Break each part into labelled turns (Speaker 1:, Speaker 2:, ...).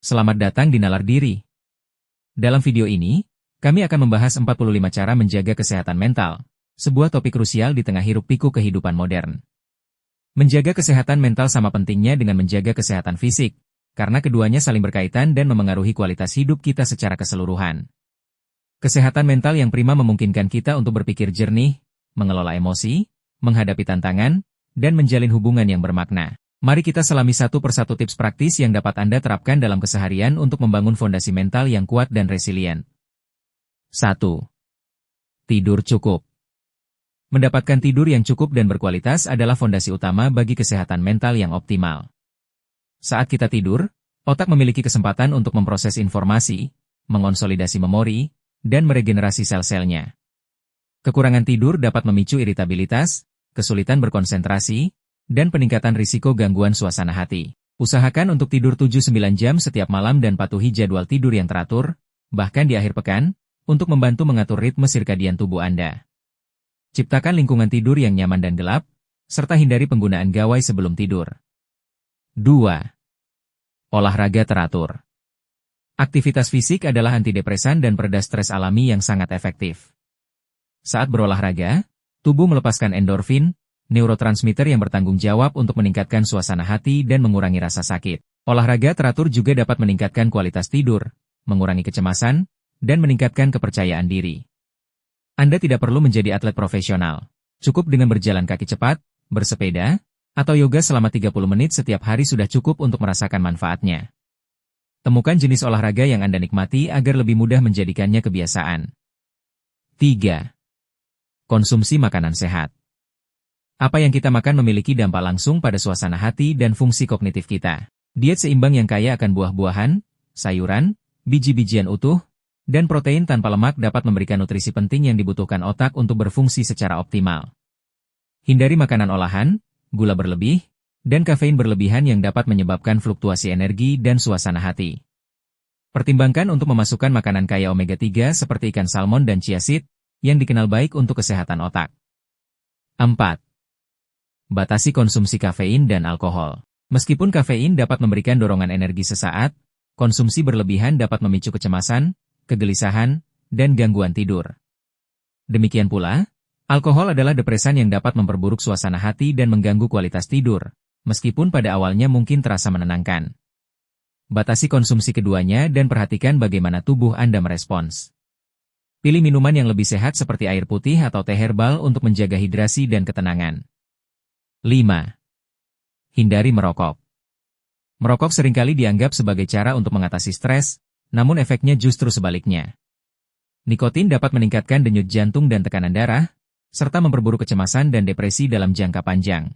Speaker 1: Selamat datang di Nalar Diri. Dalam video ini, kami akan membahas 45 cara menjaga kesehatan mental, sebuah topik krusial di tengah hiruk-pikuk kehidupan modern. Menjaga kesehatan mental sama pentingnya dengan menjaga kesehatan fisik, karena keduanya saling berkaitan dan memengaruhi kualitas hidup kita secara keseluruhan. Kesehatan mental yang prima memungkinkan kita untuk berpikir jernih, mengelola emosi, menghadapi tantangan, dan menjalin hubungan yang bermakna. Mari kita selami satu persatu tips praktis yang dapat Anda terapkan dalam keseharian untuk membangun fondasi mental yang kuat dan resilient. 1. Tidur cukup. Mendapatkan tidur yang cukup dan berkualitas adalah fondasi utama bagi kesehatan mental yang optimal. Saat kita tidur, otak memiliki kesempatan untuk memproses informasi, mengonsolidasi memori, dan meregenerasi sel-selnya. Kekurangan tidur dapat memicu iritabilitas, kesulitan berkonsentrasi, dan peningkatan risiko gangguan suasana hati. Usahakan untuk tidur 7-9 jam setiap malam dan patuhi jadwal tidur yang teratur, bahkan di akhir pekan, untuk membantu mengatur ritme sirkadian tubuh Anda. Ciptakan lingkungan tidur yang nyaman dan gelap, serta hindari penggunaan gawai sebelum tidur. 2. Olahraga teratur. Aktivitas fisik adalah antidepresan dan pereda stres alami yang sangat efektif. Saat berolahraga, tubuh melepaskan endorfin, neurotransmitter yang bertanggung jawab untuk meningkatkan suasana hati dan mengurangi rasa sakit. Olahraga teratur juga dapat meningkatkan kualitas tidur, mengurangi kecemasan, dan meningkatkan kepercayaan diri. Anda tidak perlu menjadi atlet profesional. Cukup dengan berjalan kaki cepat, bersepeda, atau yoga selama 30 menit setiap hari sudah cukup untuk merasakan manfaatnya. Temukan jenis olahraga yang Anda nikmati agar lebih mudah menjadikannya kebiasaan. 3. Konsumsi makanan sehat. Apa yang kita makan memiliki dampak langsung pada suasana hati dan fungsi kognitif kita. Diet seimbang yang kaya akan buah-buahan, sayuran, biji-bijian utuh, dan protein tanpa lemak dapat memberikan nutrisi penting yang dibutuhkan otak untuk berfungsi secara optimal. Hindari makanan olahan, gula berlebih, dan kafein berlebihan yang dapat menyebabkan fluktuasi energi dan suasana hati. Pertimbangkan untuk memasukkan makanan kaya omega 3 seperti ikan salmon dan chia seed, yang dikenal baik untuk kesehatan otak. 4. Batasi konsumsi kafein dan alkohol. Meskipun kafein dapat memberikan dorongan energi sesaat, konsumsi berlebihan dapat memicu kecemasan, kegelisahan, dan gangguan tidur. Demikian pula, alkohol adalah depresan yang dapat memperburuk suasana hati dan mengganggu kualitas tidur, meskipun pada awalnya mungkin terasa menenangkan. Batasi konsumsi keduanya dan perhatikan bagaimana tubuh Anda merespons. Pilih minuman yang lebih sehat seperti air putih atau teh herbal untuk menjaga hidrasi dan ketenangan. 5. Hindari merokok. Merokok seringkali dianggap sebagai cara untuk mengatasi stres, namun efeknya justru sebaliknya. Nikotin dapat meningkatkan denyut jantung dan tekanan darah, serta memperburuk kecemasan dan depresi dalam jangka panjang.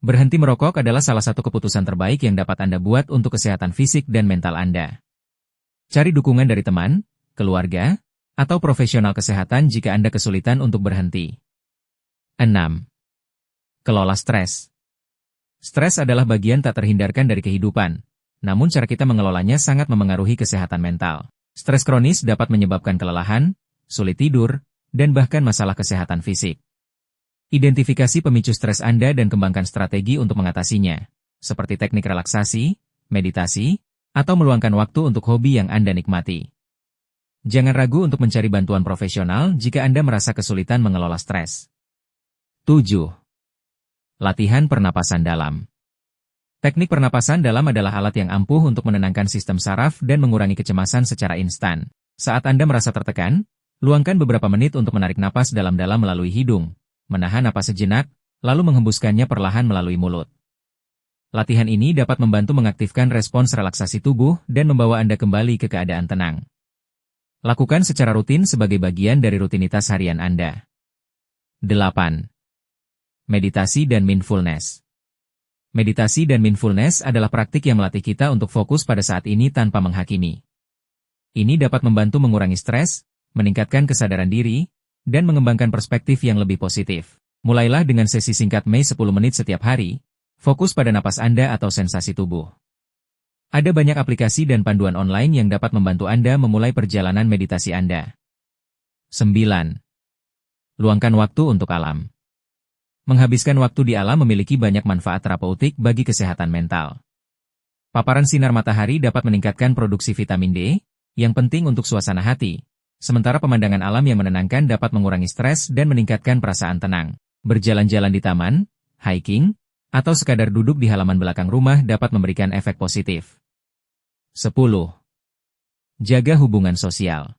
Speaker 1: Berhenti merokok adalah salah satu keputusan terbaik yang dapat Anda buat untuk kesehatan fisik dan mental Anda. Cari dukungan dari teman, keluarga, atau profesional kesehatan jika Anda kesulitan untuk berhenti. 6. Kelola stres. Stres adalah bagian tak terhindarkan dari kehidupan, namun cara kita mengelolanya sangat memengaruhi kesehatan mental. Stres kronis dapat menyebabkan kelelahan, sulit tidur, dan bahkan masalah kesehatan fisik. Identifikasi pemicu stres Anda dan kembangkan strategi untuk mengatasinya, seperti teknik relaksasi, meditasi, atau meluangkan waktu untuk hobi yang Anda nikmati. Jangan ragu untuk mencari bantuan profesional jika Anda merasa kesulitan mengelola stres. 7. Latihan pernapasan dalam. Teknik pernapasan dalam adalah alat yang ampuh untuk menenangkan sistem saraf dan mengurangi kecemasan secara instan. Saat Anda merasa tertekan, luangkan beberapa menit untuk menarik napas dalam-dalam melalui hidung, menahan napas sejenak, lalu menghembuskannya perlahan melalui mulut. Latihan ini dapat membantu mengaktifkan respons relaksasi tubuh dan membawa Anda kembali ke keadaan tenang. Lakukan secara rutin sebagai bagian dari rutinitas harian Anda. 8. Meditasi dan mindfulness. Meditasi dan mindfulness adalah praktik yang melatih kita untuk fokus pada saat ini tanpa menghakimi. Ini dapat membantu mengurangi stres, meningkatkan kesadaran diri, dan mengembangkan perspektif yang lebih positif. Mulailah dengan sesi singkat 10 menit setiap hari, fokus pada napas Anda atau sensasi tubuh. Ada banyak aplikasi dan panduan online yang dapat membantu Anda memulai perjalanan meditasi Anda. 9. Luangkan waktu untuk alam. Menghabiskan waktu di alam memiliki banyak manfaat terapeutik bagi kesehatan mental. Paparan sinar matahari dapat meningkatkan produksi vitamin D, yang penting untuk suasana hati. Sementara pemandangan alam yang menenangkan dapat mengurangi stres dan meningkatkan perasaan tenang. Berjalan-jalan di taman, hiking, atau sekadar duduk di halaman belakang rumah dapat memberikan efek positif. 10. Jaga hubungan sosial.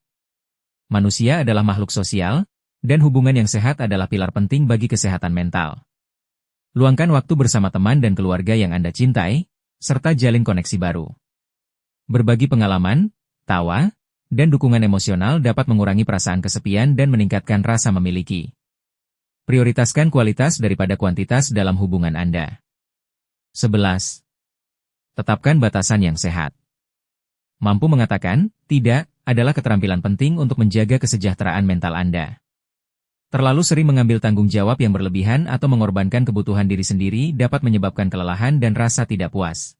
Speaker 1: Manusia adalah makhluk sosial, dan hubungan yang sehat adalah pilar penting bagi kesehatan mental. Luangkan waktu bersama teman dan keluarga yang Anda cintai, serta jalin koneksi baru. Berbagi pengalaman, tawa, dan dukungan emosional dapat mengurangi perasaan kesepian dan meningkatkan rasa memiliki. Prioritaskan kualitas daripada kuantitas dalam hubungan Anda. 11. Tetapkan batasan yang sehat. Mampu mengatakan tidak adalah keterampilan penting untuk menjaga kesejahteraan mental Anda. Terlalu sering mengambil tanggung jawab yang berlebihan atau mengorbankan kebutuhan diri sendiri dapat menyebabkan kelelahan dan rasa tidak puas.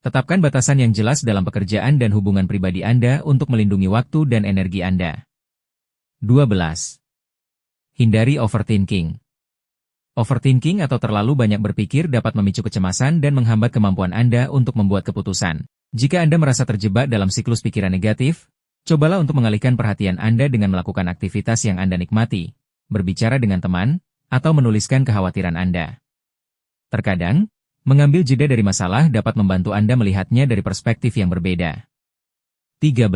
Speaker 1: Tetapkan batasan yang jelas dalam pekerjaan dan hubungan pribadi Anda untuk melindungi waktu dan energi Anda. 12. Hindari overthinking. Overthinking atau terlalu banyak berpikir dapat memicu kecemasan dan menghambat kemampuan Anda untuk membuat keputusan. Jika Anda merasa terjebak dalam siklus pikiran negatif, cobalah untuk mengalihkan perhatian Anda dengan melakukan aktivitas yang Anda nikmati, berbicara dengan teman, atau menuliskan kekhawatiran Anda. Terkadang, mengambil jeda dari masalah dapat membantu Anda melihatnya dari perspektif yang berbeda. 13.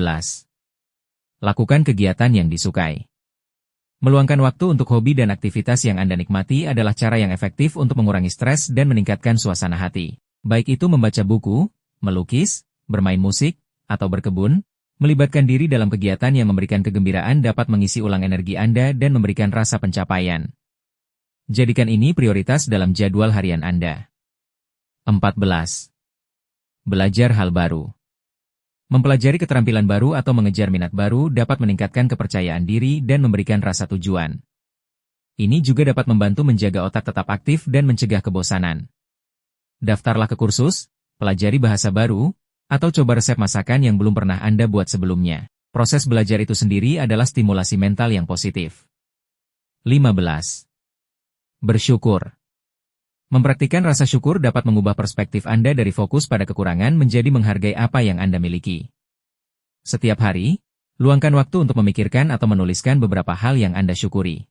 Speaker 1: Lakukan kegiatan yang disukai. Meluangkan waktu untuk hobi dan aktivitas yang Anda nikmati adalah cara yang efektif untuk mengurangi stres dan meningkatkan suasana hati. Baik itu membaca buku, melukis, bermain musik, atau berkebun, melibatkan diri dalam kegiatan yang memberikan kegembiraan dapat mengisi ulang energi Anda dan memberikan rasa pencapaian. Jadikan ini prioritas dalam jadwal harian Anda. 14. Belajar hal baru. Mempelajari keterampilan baru atau mengejar minat baru dapat meningkatkan kepercayaan diri dan memberikan rasa tujuan. Ini juga dapat membantu menjaga otak tetap aktif dan mencegah kebosanan. Daftarlah ke kursus, pelajari bahasa baru, atau coba resep masakan yang belum pernah Anda buat sebelumnya. Proses belajar itu sendiri adalah stimulasi mental yang positif. 15. Bersyukur. Mempraktikkan rasa syukur dapat mengubah perspektif Anda dari fokus pada kekurangan menjadi menghargai apa yang Anda miliki. Setiap hari, luangkan waktu untuk memikirkan atau menuliskan beberapa hal yang Anda syukuri.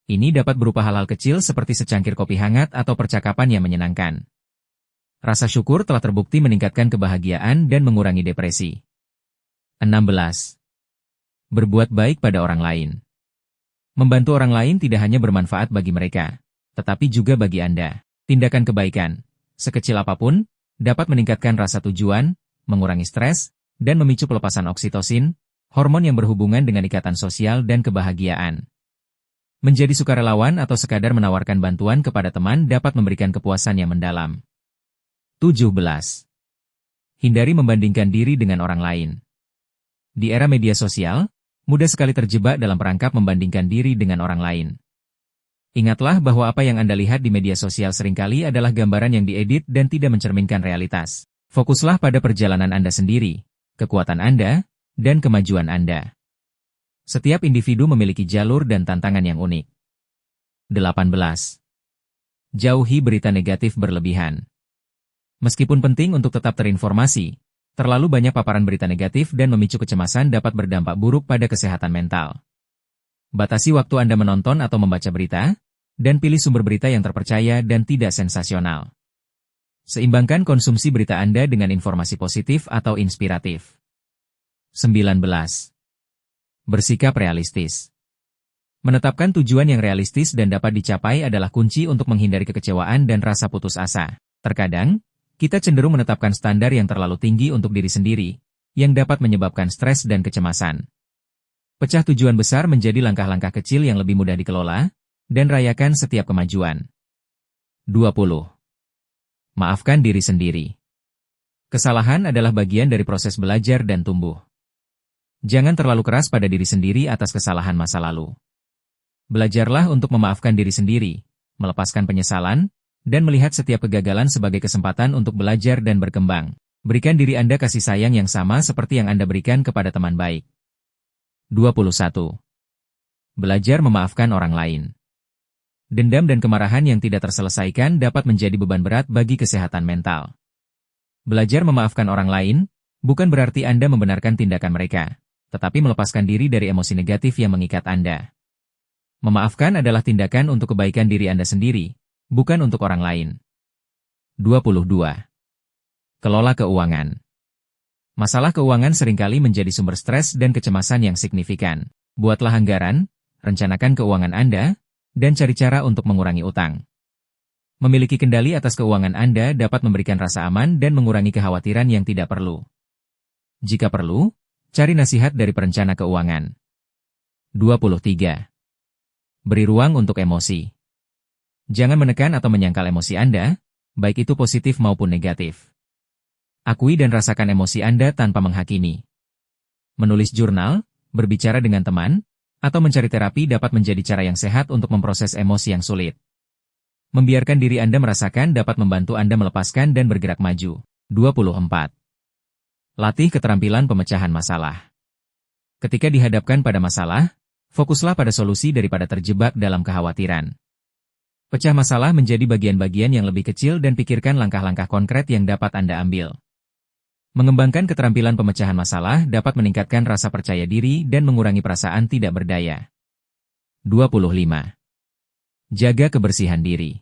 Speaker 1: Ini dapat berupa hal-hal kecil seperti secangkir kopi hangat atau percakapan yang menyenangkan. Rasa syukur telah terbukti meningkatkan kebahagiaan dan mengurangi depresi. 16. Berbuat baik pada orang lain. Membantu orang lain tidak hanya bermanfaat bagi mereka, tetapi juga bagi Anda. Tindakan kebaikan, sekecil apapun, dapat meningkatkan rasa tujuan, mengurangi stres, dan memicu pelepasan oksitosin, hormon yang berhubungan dengan ikatan sosial dan kebahagiaan. Menjadi sukarelawan atau sekadar menawarkan bantuan kepada teman dapat memberikan kepuasan yang mendalam. 17. Hindari membandingkan diri dengan orang lain. Di era media sosial, mudah sekali terjebak dalam perangkap membandingkan diri dengan orang lain. Ingatlah bahwa apa yang Anda lihat di media sosial seringkali adalah gambaran yang diedit dan tidak mencerminkan realitas. Fokuslah pada perjalanan Anda sendiri, kekuatan Anda, dan kemajuan Anda. Setiap individu memiliki jalur dan tantangan yang unik. 18. Jauhi berita negatif berlebihan. Meskipun penting untuk tetap terinformasi, terlalu banyak paparan berita negatif dan memicu kecemasan dapat berdampak buruk pada kesehatan mental. Batasi waktu Anda menonton atau membaca berita, dan pilih sumber berita yang terpercaya dan tidak sensasional. Seimbangkan konsumsi berita Anda dengan informasi positif atau inspiratif. 19. Bersikap realistis. Menetapkan tujuan yang realistis dan dapat dicapai adalah kunci untuk menghindari kekecewaan dan rasa putus asa. Terkadang, kita cenderung menetapkan standar yang terlalu tinggi untuk diri sendiri, yang dapat menyebabkan stres dan kecemasan. Pecah tujuan besar menjadi langkah-langkah kecil yang lebih mudah dikelola, dan rayakan setiap kemajuan. 20. Maafkan diri sendiri. Kesalahan adalah bagian dari proses belajar dan tumbuh. Jangan terlalu keras pada diri sendiri atas kesalahan masa lalu. Belajarlah untuk memaafkan diri sendiri, melepaskan penyesalan, dan melihat setiap kegagalan sebagai kesempatan untuk belajar dan berkembang. Berikan diri Anda kasih sayang yang sama seperti yang Anda berikan kepada teman baik. 21. Belajar memaafkan orang lain. Dendam dan kemarahan yang tidak terselesaikan dapat menjadi beban berat bagi kesehatan mental. Belajar memaafkan orang lain, bukan berarti Anda membenarkan tindakan mereka, tetapi melepaskan diri dari emosi negatif yang mengikat Anda. Memaafkan adalah tindakan untuk kebaikan diri Anda sendiri, bukan untuk orang lain. 22. Kelola keuangan. Masalah keuangan seringkali menjadi sumber stres dan kecemasan yang signifikan. Buatlah anggaran, rencanakan keuangan Anda, dan cari cara untuk mengurangi utang. Memiliki kendali atas keuangan Anda dapat memberikan rasa aman dan mengurangi kekhawatiran yang tidak perlu. Jika perlu, cari nasihat dari perencana keuangan. 23. Beri ruang untuk emosi. Jangan menekan atau menyangkal emosi Anda, baik itu positif maupun negatif. Akui dan rasakan emosi Anda tanpa menghakimi. Menulis jurnal, berbicara dengan teman, atau mencari terapi dapat menjadi cara yang sehat untuk memproses emosi yang sulit. Membiarkan diri Anda merasakan dapat membantu Anda melepaskan dan bergerak maju. 24. Latih keterampilan pemecahan masalah. Ketika dihadapkan pada masalah, fokuslah pada solusi daripada terjebak dalam kekhawatiran. Pecah masalah menjadi bagian-bagian yang lebih kecil dan pikirkan langkah-langkah konkret yang dapat Anda ambil. Mengembangkan keterampilan pemecahan masalah dapat meningkatkan rasa percaya diri dan mengurangi perasaan tidak berdaya. 25. Jaga kebersihan diri.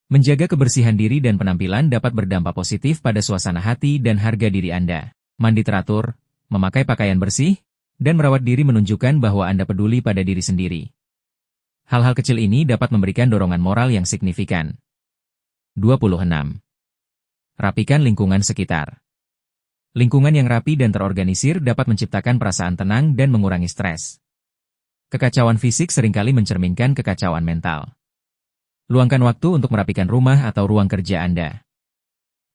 Speaker 1: Menjaga kebersihan diri dan penampilan dapat berdampak positif pada suasana hati dan harga diri Anda. Mandi teratur, memakai pakaian bersih, dan merawat diri menunjukkan bahwa Anda peduli pada diri sendiri. Hal-hal kecil ini dapat memberikan dorongan moral yang signifikan. 26. Rapikan lingkungan sekitar. Lingkungan yang rapi dan terorganisir dapat menciptakan perasaan tenang dan mengurangi stres. Kekacauan fisik seringkali mencerminkan kekacauan mental. Luangkan waktu untuk merapikan rumah atau ruang kerja Anda.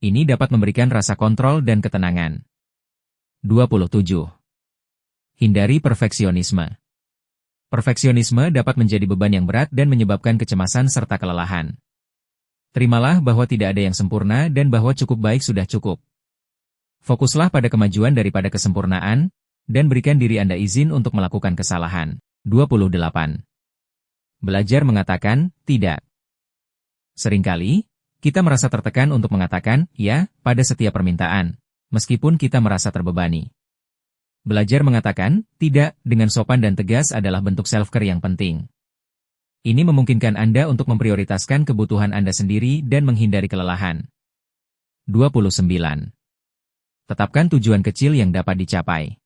Speaker 1: Ini dapat memberikan rasa kontrol dan ketenangan. 27. Hindari perfeksionisme. Perfeksionisme dapat menjadi beban yang berat dan menyebabkan kecemasan serta kelelahan. Terimalah bahwa tidak ada yang sempurna dan bahwa cukup baik sudah cukup. Fokuslah pada kemajuan daripada kesempurnaan, dan berikan diri Anda izin untuk melakukan kesalahan. 28. Belajar mengatakan tidak. Seringkali, kita merasa tertekan untuk mengatakan ya pada setiap permintaan, meskipun kita merasa terbebani. Belajar mengatakan tidak dengan sopan dan tegas adalah bentuk self-care yang penting. Ini memungkinkan Anda untuk memprioritaskan kebutuhan Anda sendiri dan menghindari kelelahan. 29. Tetapkan tujuan kecil yang dapat dicapai.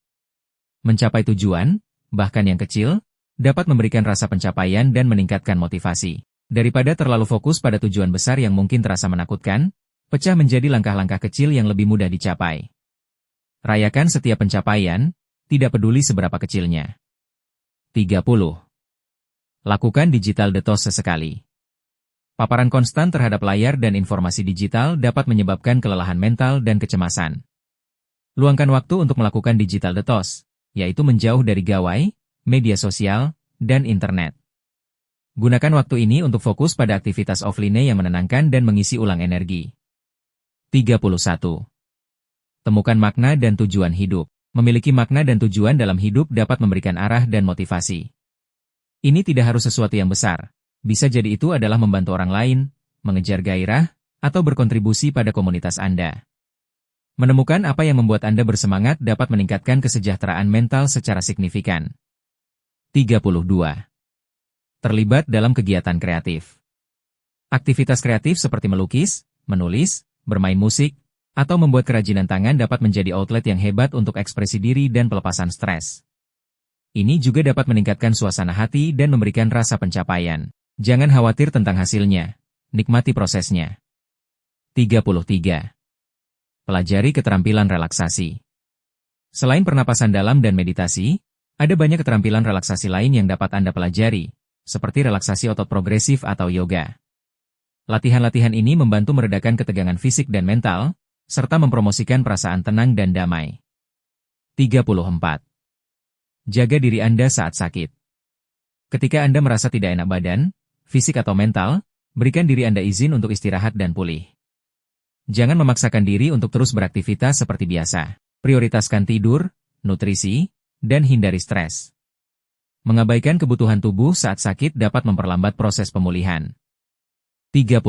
Speaker 1: Mencapai tujuan, bahkan yang kecil, dapat memberikan rasa pencapaian dan meningkatkan motivasi. Daripada terlalu fokus pada tujuan besar yang mungkin terasa menakutkan, pecah menjadi langkah-langkah kecil yang lebih mudah dicapai. Rayakan setiap pencapaian, tidak peduli seberapa kecilnya. 30. Lakukan digital detox sesekali. Paparan konstan terhadap layar dan informasi digital dapat menyebabkan kelelahan mental dan kecemasan. Luangkan waktu untuk melakukan digital detox, yaitu menjauh dari gawai, media sosial, dan internet. Gunakan waktu ini untuk fokus pada aktivitas offline yang menenangkan dan mengisi ulang energi. 31. Temukan makna dan tujuan hidup. Memiliki makna dan tujuan dalam hidup dapat memberikan arah dan motivasi. Ini tidak harus sesuatu yang besar. Bisa jadi itu adalah membantu orang lain, mengejar gairah, atau berkontribusi pada komunitas Anda. Menemukan apa yang membuat Anda bersemangat dapat meningkatkan kesejahteraan mental secara signifikan. 32. Terlibat dalam kegiatan kreatif. Aktivitas kreatif seperti melukis, menulis, bermain musik, atau membuat kerajinan tangan dapat menjadi outlet yang hebat untuk ekspresi diri dan pelepasan stres. Ini juga dapat meningkatkan suasana hati dan memberikan rasa pencapaian. Jangan khawatir tentang hasilnya, nikmati prosesnya. 33. Pelajari keterampilan relaksasi. Selain pernapasan dalam dan meditasi, ada banyak keterampilan relaksasi lain yang dapat Anda pelajari, seperti relaksasi otot progresif atau yoga. Latihan-latihan ini membantu meredakan ketegangan fisik dan mental, serta mempromosikan perasaan tenang dan damai. 34. Jaga diri Anda saat sakit. Ketika Anda merasa tidak enak badan, fisik atau mental, berikan diri Anda izin untuk istirahat dan pulih. Jangan memaksakan diri untuk terus beraktivitas seperti biasa. Prioritaskan tidur, nutrisi, dan hindari stres. Mengabaikan kebutuhan tubuh saat sakit dapat memperlambat proses pemulihan. 35.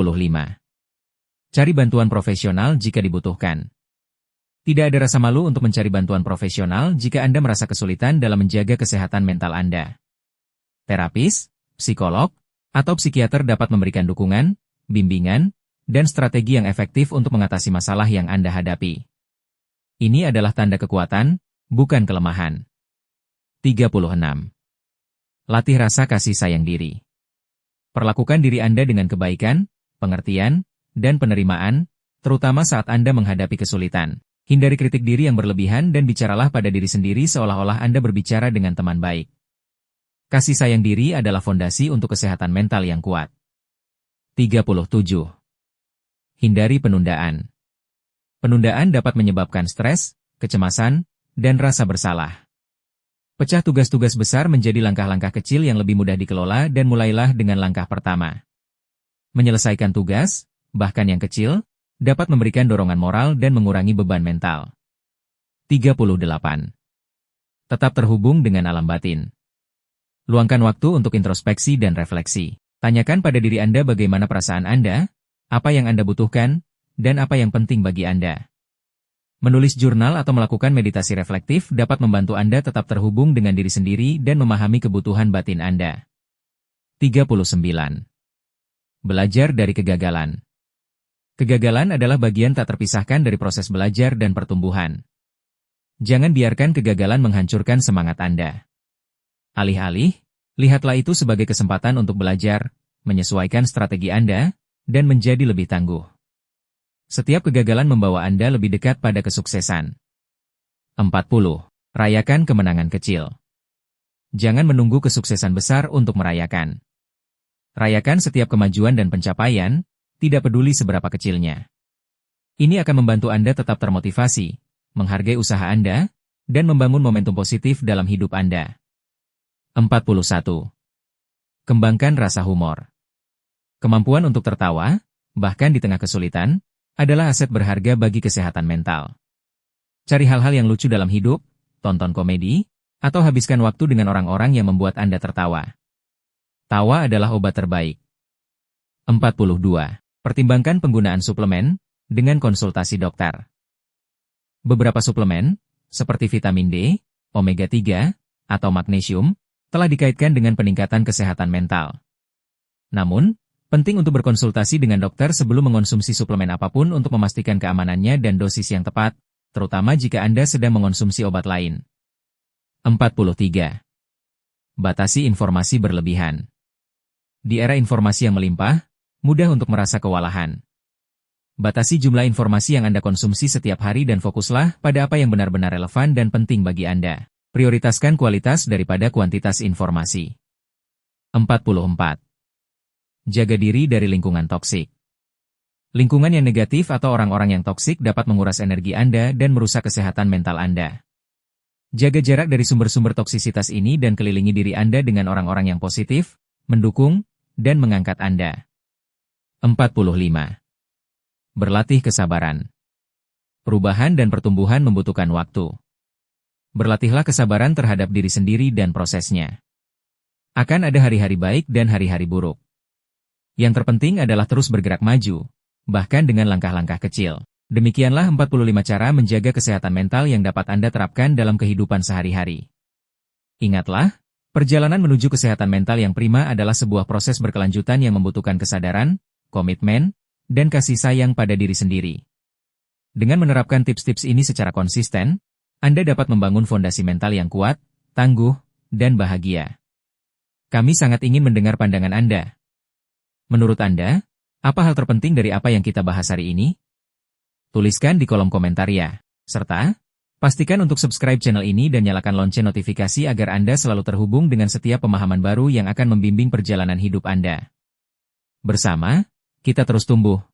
Speaker 1: Cari bantuan profesional jika dibutuhkan. Tidak ada rasa malu untuk mencari bantuan profesional jika Anda merasa kesulitan dalam menjaga kesehatan mental Anda. Terapis, psikolog, atau psikiater dapat memberikan dukungan, bimbingan, dan strategi yang efektif untuk mengatasi masalah yang Anda hadapi. Ini adalah tanda kekuatan, bukan kelemahan. 36. Latih rasa kasih sayang diri. Perlakukan diri Anda dengan kebaikan, pengertian, dan penerimaan, terutama saat Anda menghadapi kesulitan. Hindari kritik diri yang berlebihan dan bicaralah pada diri sendiri seolah-olah Anda berbicara dengan teman baik. Kasih sayang diri adalah fondasi untuk kesehatan mental yang kuat. 37. Hindari penundaan. Penundaan dapat menyebabkan stres, kecemasan, dan rasa bersalah. Pecah tugas-tugas besar menjadi langkah-langkah kecil yang lebih mudah dikelola dan mulailah dengan langkah pertama. Menyelesaikan tugas, bahkan yang kecil, dapat memberikan dorongan moral dan mengurangi beban mental. 38. Tetap terhubung dengan alam batin. Luangkan waktu untuk introspeksi dan refleksi. Tanyakan pada diri Anda bagaimana perasaan Anda, apa yang Anda butuhkan, dan apa yang penting bagi Anda. Menulis jurnal atau melakukan meditasi reflektif dapat membantu Anda tetap terhubung dengan diri sendiri dan memahami kebutuhan batin Anda. 39. Belajar dari kegagalan. Kegagalan adalah bagian tak terpisahkan dari proses belajar dan pertumbuhan. Jangan biarkan kegagalan menghancurkan semangat Anda. Alih-alih, lihatlah itu sebagai kesempatan untuk belajar, menyesuaikan strategi Anda, dan menjadi lebih tangguh. Setiap kegagalan membawa Anda lebih dekat pada kesuksesan. 40. Rayakan kemenangan kecil. Jangan menunggu kesuksesan besar untuk merayakan. Rayakan setiap kemajuan dan pencapaian, tidak peduli seberapa kecilnya. Ini akan membantu Anda tetap termotivasi, menghargai usaha Anda, dan membangun momentum positif dalam hidup Anda. 41. Kembangkan rasa humor. Kemampuan untuk tertawa, bahkan di tengah kesulitan, adalah aset berharga bagi kesehatan mental. Cari hal-hal yang lucu dalam hidup, tonton komedi, atau habiskan waktu dengan orang-orang yang membuat Anda tertawa. Tawa adalah obat terbaik. 42. Pertimbangkan penggunaan suplemen dengan konsultasi dokter. Beberapa suplemen, seperti vitamin D, omega 3, atau magnesium, telah dikaitkan dengan peningkatan kesehatan mental. Namun, penting untuk berkonsultasi dengan dokter sebelum mengonsumsi suplemen apapun untuk memastikan keamanannya dan dosis yang tepat, terutama jika Anda sedang mengonsumsi obat lain. 43. Batasi informasi berlebihan. Di era informasi yang melimpah, mudah untuk merasa kewalahan. Batasi jumlah informasi yang Anda konsumsi setiap hari dan fokuslah pada apa yang benar-benar relevan dan penting bagi Anda. Prioritaskan kualitas daripada kuantitas informasi. 44. Jaga diri dari lingkungan toksik. Lingkungan yang negatif atau orang-orang yang toksik dapat menguras energi Anda dan merusak kesehatan mental Anda. Jaga jarak dari sumber-sumber toksisitas ini dan kelilingi diri Anda dengan orang-orang yang positif, mendukung, dan mengangkat Anda. 45. Berlatih kesabaran. Perubahan dan pertumbuhan membutuhkan waktu. Berlatihlah kesabaran terhadap diri sendiri dan prosesnya. Akan ada hari-hari baik dan hari-hari buruk. Yang terpenting adalah terus bergerak maju, bahkan dengan langkah-langkah kecil. Demikianlah 45 cara menjaga kesehatan mental yang dapat Anda terapkan dalam kehidupan sehari-hari. Ingatlah, perjalanan menuju kesehatan mental yang prima adalah sebuah proses berkelanjutan yang membutuhkan kesadaran, komitmen, dan kasih sayang pada diri sendiri. Dengan menerapkan tips-tips ini secara konsisten, Anda dapat membangun fondasi mental yang kuat, tangguh, dan bahagia. Kami sangat ingin mendengar pandangan Anda. Menurut Anda, apa hal terpenting dari apa yang kita bahas hari ini? Tuliskan di kolom komentar ya. Serta, pastikan untuk subscribe channel ini dan nyalakan lonceng notifikasi agar Anda selalu terhubung dengan setiap pemahaman baru yang akan membimbing perjalanan hidup Anda. Bersama, kita terus tumbuh,